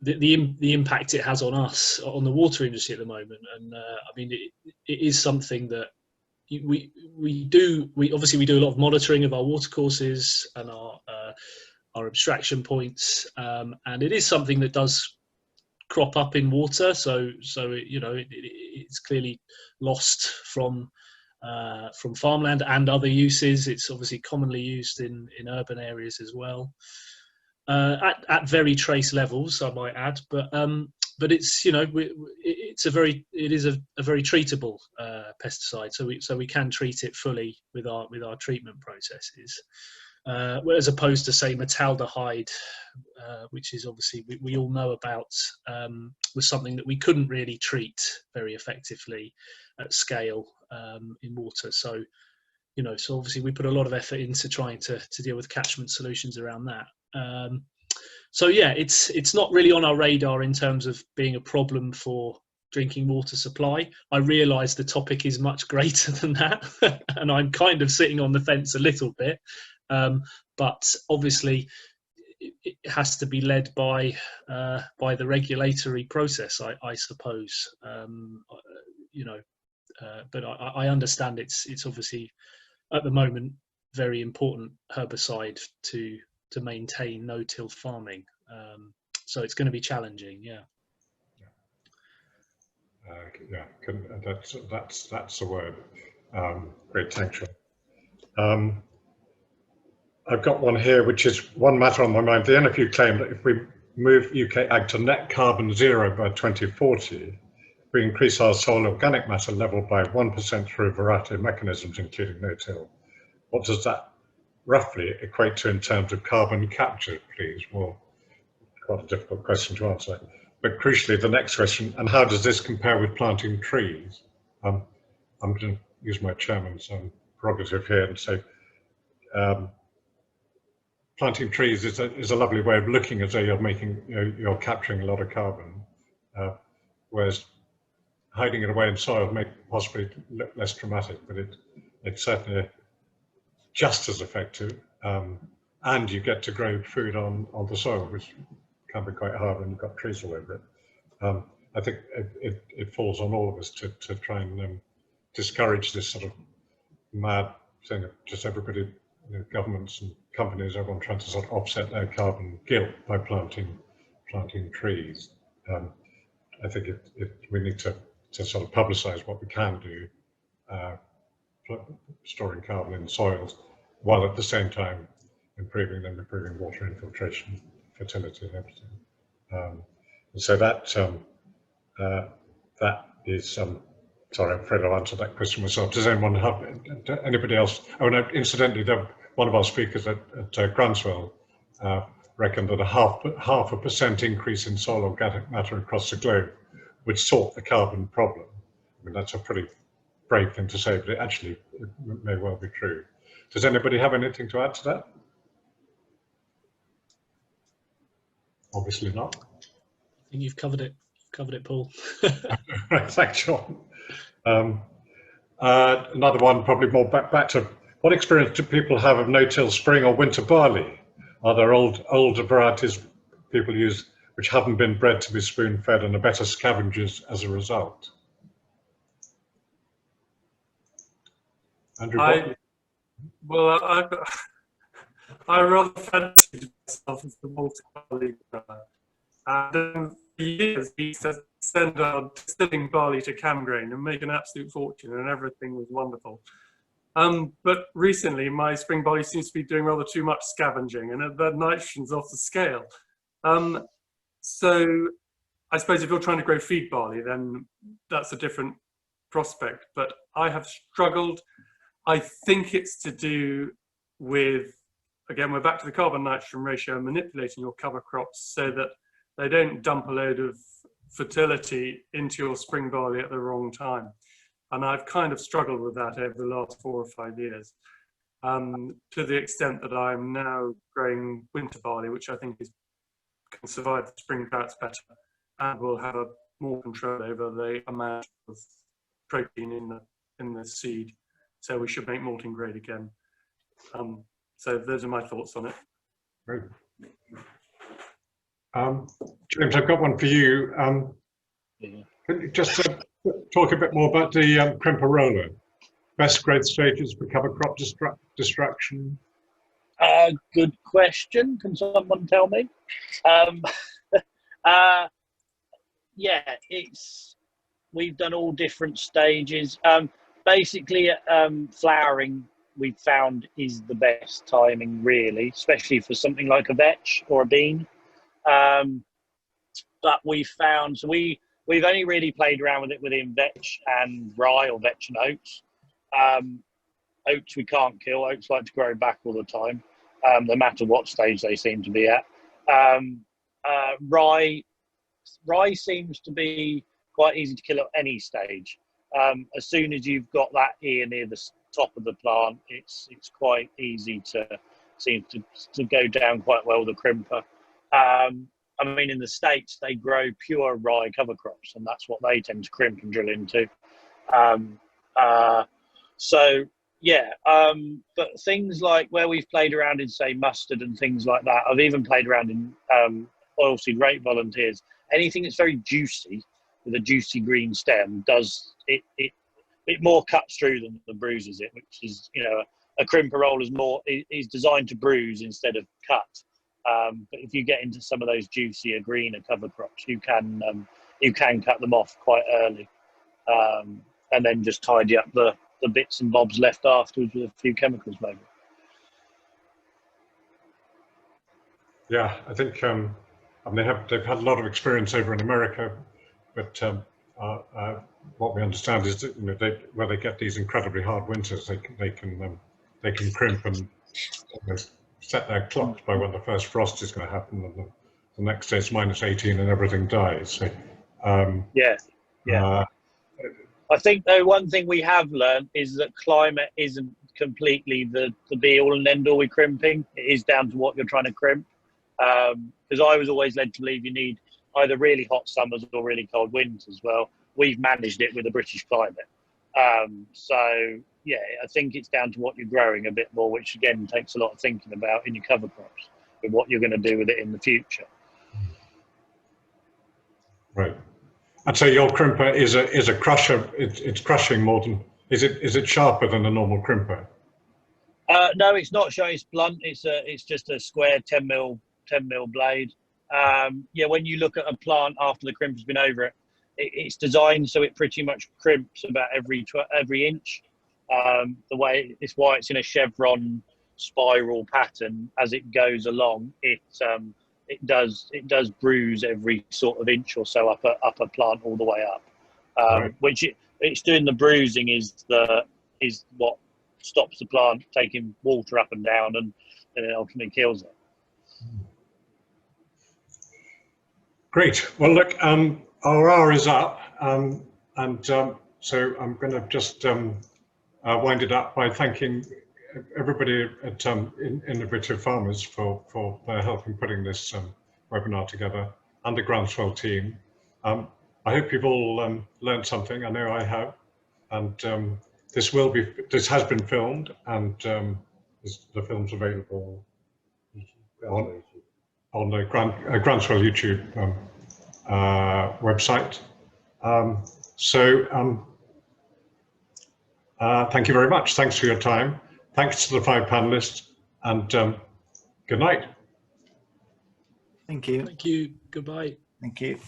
the impact it has on us, on the water industry at the moment. And I mean, it is something that we obviously do a lot of monitoring of our watercourses and our abstraction points, and it is something that does crop up in water. So it's clearly lost from farmland and other uses. It's obviously commonly used in urban areas as well, at very trace levels, I might add. But it's it is a very treatable pesticide. So we can treat it fully with our treatment processes. As opposed to, say, metaldehyde, which is obviously we all know about, was something that we couldn't really treat very effectively at scale in water. So obviously we put a lot of effort into trying to deal with catchment solutions around that. So yeah, it's not really on our radar in terms of being a problem for drinking water supply. I realise the topic is much greater than that, and I'm kind of sitting on the fence a little bit. But obviously, it has to be led by the regulatory process, I suppose. You know, but I understand it's obviously at the moment very important herbicide to maintain no-till farming. So it's going to be challenging, yeah. Yeah, that's the word. Great, thanks, Sean. I've got one here, which is one matter on my mind. The NFU claim that if we move UK Ag to net carbon zero by 2040, we increase our soil organic matter level by 1% through a variety of mechanisms, including no-till. What does that roughly equate to in terms of carbon capture, please? Well, quite a difficult question to answer. But crucially, the next question, and how does this compare with planting trees? I'm going to use my chairman's prerogative here and say, planting trees is a lovely way of looking as though you're capturing a lot of carbon, whereas hiding it away in soil may possibly look less dramatic, but it's certainly just as effective, and you get to grow food on the soil, which can be quite hard when you've got trees all over it. I think it falls on all of us to try and discourage this sort of mad thing of just everybody, governments and companies, everyone trying to sort of offset their carbon guilt by planting trees. I think we need to sort of publicise what we can do, storing carbon in soils, while at the same time improving water infiltration, fertility, and everything. And so that is. Sorry, I'm afraid I'll answer that question myself. Does anyone have anybody else? Oh no, incidentally, one of our speakers at Groundswell reckoned that a half a percent increase in soil organic matter across the globe would sort the carbon problem. I mean, that's a pretty brave thing to say, but it may well be true. Does anybody have anything to add to that? Obviously not. I think you've covered it, Paul. Right, thanks, John. Another one, probably more back to what experience do people have of no-till spring or winter barley? Are there older varieties people use which haven't been bred to be spoon-fed and are better scavengers as a result? Andrew, I rather fancied myself as the multi-barley grower. And for years, we used to send our distilling barley to Camgrain and make an absolute fortune, and everything was wonderful. But recently, my spring barley seems to be doing rather too much scavenging, and the nitrogen's off the scale. So I suppose if you're trying to grow feed barley, then that's a different prospect. But I have struggled. I think it's to do with, again, we're back to the carbon nitrogen ratio, manipulating your cover crops so that they don't dump a load of fertility into your spring barley at the wrong time. And I've kind of struggled with that over the last 4 or 5 years, to the extent that I'm now growing winter barley, which I think can survive the spring droughts better and will have more control over the amount of protein in the seed. So we should make malting grade again. So those are my thoughts on it. Great. James, I've got one for you. Can you just talk a bit more about the crimper roller? Best growth stages for cover crop destruction? Good question. Can someone tell me? Yeah, we've done all different stages. Basically, flowering we've found is the best timing, really, especially for something like a vetch or a bean. But we've found, so we've only really played around with it within vetch and rye, or vetch and oats. Oats we can't kill. Oats like to grow back all the time, no matter what stage they seem to be at. Rye seems to be quite easy to kill at any stage. As soon as you've got that ear near the top of the plant, it's quite easy to seem to go down quite well, the crimper. I mean, in the States, they grow pure rye cover crops, and that's what they tend to crimp and drill into. So, Yeah, but things like where we've played around in, say, mustard and things like that. I've even played around in oilseed rape volunteers. Anything that's very juicy with a juicy green stem does it more cuts through than the bruises it, which is, you know, a crimper roll is designed to bruise instead of cut. But if you get into some of those juicier, greener cover crops, you can cut them off quite early, and then just tidy up the bits and bobs left afterwards with a few chemicals, maybe. Yeah, I think they've had a lot of experience over in America, but what we understand is that, you know, where they get these incredibly hard winters, they can crimp and set their clocks by when the first frost is going to happen, and the next day it's -18 and everything dies. So, yeah. I think, though, one thing we have learned is that climate isn't completely the be-all and end-all with crimping. It is down to what you're trying to crimp. Because I was always led to believe you need either really hot summers or really cold winters. Well, we've managed it with the British climate. So, yeah, I think it's down to what you're growing a bit more, which, again, takes a lot of thinking about in your cover crops and what you're going to do with it in the future. Right. And so your crimper is a crusher. It's crushing more than, is it sharper than a normal crimper? No, it's not sharp. It's blunt. It's just a square 10 mil blade. Yeah, when you look at a plant after the crimper's been over it, it's designed so it pretty much crimps about every inch. The way it's why it's in a chevron spiral pattern. As it goes along, it does bruise every sort of inch or so up a plant all the way up. Right. Which it's doing the bruising is what stops the plant taking water up and down, and it ultimately kills it. Great. Well, look, our hour is up, so I'm going to just wind it up by thanking everybody at Innovative Farmers for their help in putting this webinar together, and the Groundswell team. I hope you've all learned something. I know I have, and this has been filmed, and the film's available on the Groundswell YouTube website. Thank you very much. Thanks for your time. Thanks to the 5 panelists, and good night. Thank you. Thank you. Goodbye. Thank you.